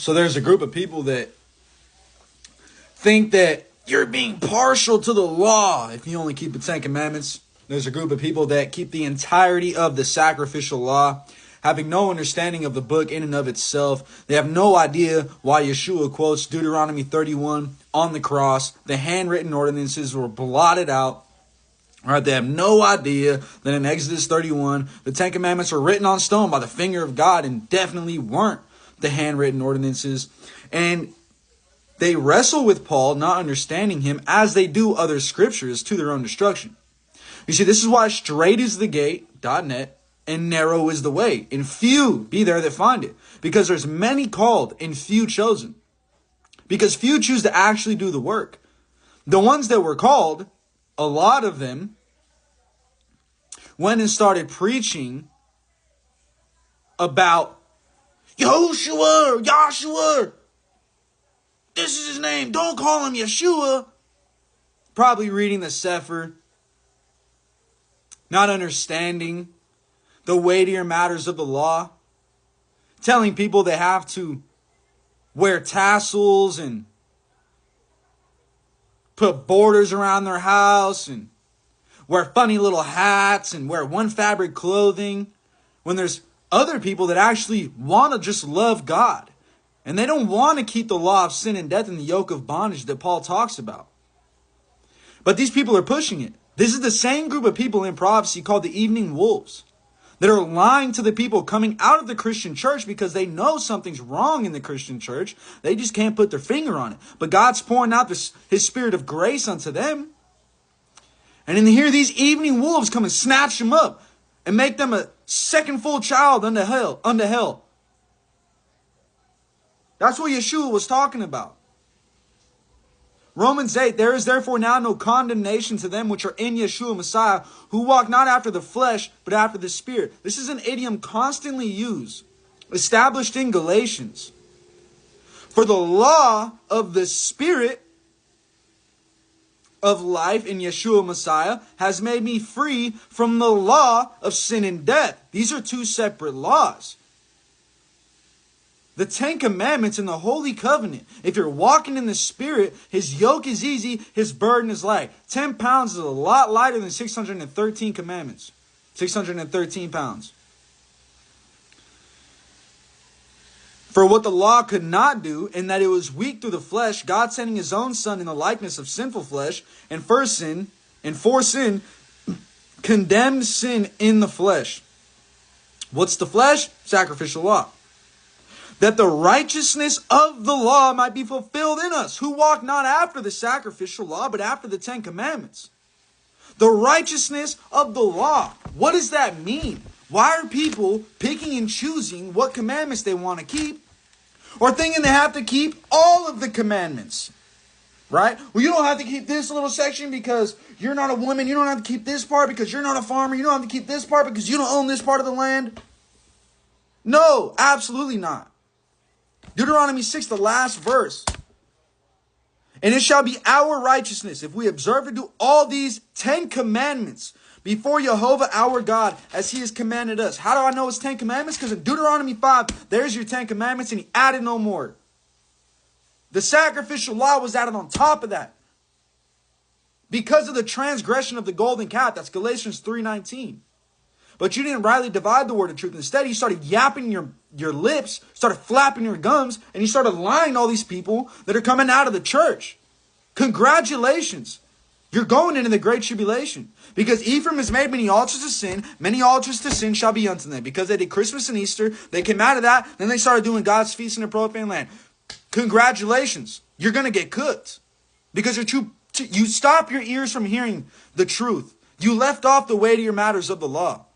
So there's a group of people that think that you're being partial to the law if you only keep the Ten Commandments. There's a group of people that keep the entirety of the sacrificial law, having no understanding of the book in and of itself. They have no idea why Yeshua quotes Deuteronomy 31 on the cross. The handwritten ordinances were blotted out. All right, they have no idea that in Exodus 31, the Ten Commandments were written on stone by the finger of God and definitely weren't the handwritten ordinances. And they wrestle with Paul, not understanding him, as they do other scriptures, to their own destruction. You see, this is why straight is the gate.net and narrow is the way, and few be there that find it. Because there's many called and few chosen. Because few choose to actually do the work. The ones that were called, a lot of them went and started preaching about Joshua, this is his name, don't call him Yeshua. Probably reading the Sefer, not understanding the weightier matters of the law, telling people they have to wear tassels and put borders around their house and wear funny little hats and wear one fabric clothing, when there's other people that actually want to just love God. And they don't want to keep the law of sin and death and the yoke of bondage that Paul talks about. But these people are pushing it. This is the same group of people in prophecy called the evening wolves that are lying to the people coming out of the Christian church because they know something's wrong in the Christian church. They just can't put their finger on it. But God's pouring out his spirit of grace unto them. And in here, these evening wolves come and snatch them up and make them a second full child unto hell. That's what Yeshua was talking about. Romans 8, there is therefore now no condemnation to them which are in Yeshua Messiah, who walk not after the flesh, but after the Spirit. This is an idiom constantly used, established in Galatians. For the law of the Spirit of life in Yeshua Messiah has made me free from the law of sin and death. These are two separate laws. The Ten Commandments and the Holy Covenant. If you're walking in the Spirit, His yoke is easy, His burden is light. 10 pounds is a lot lighter than 613 commandments. 613 pounds. For what the law could not do, in that it was weak through the flesh, God sending His own Son in the likeness of sinful flesh, and for sin, condemned sin in the flesh. What's the flesh? Sacrificial law. That the righteousness of the law might be fulfilled in us, who walk not after the sacrificial law, but after the Ten Commandments. The righteousness of the law. What does that mean? Why are people picking and choosing what commandments they want to keep, or thinking they have to keep all of the commandments? Right? Well, you don't have to keep this little section because you're not a woman. You don't have to keep this part because you're not a farmer. You don't have to keep this part because you don't own this part of the land. No, absolutely not. Deuteronomy 6, the last verse. And it shall be our righteousness if we observe to do all these 10 commandments before Jehovah our God as He has commanded us. How do I know it's 10 commandments? Because in Deuteronomy 5, there's your 10 commandments and He added no more. The sacrificial law was added on top of that. Because of the transgression of the golden calf. That's Galatians 3:19. But you didn't rightly divide the word of truth. Instead, you started yapping your lips, started flapping your gums, and you started lying to all these people that are coming out of the church. Congratulations. You're going into the great tribulation. Because Ephraim has made many altars to sin shall be unto them. Because they did Christmas and Easter, they came out of that, then they started doing God's feast in the profane land. Congratulations. You're going to get cooked. Because you stop your ears from hearing the truth. You left off the weightier matters of the law.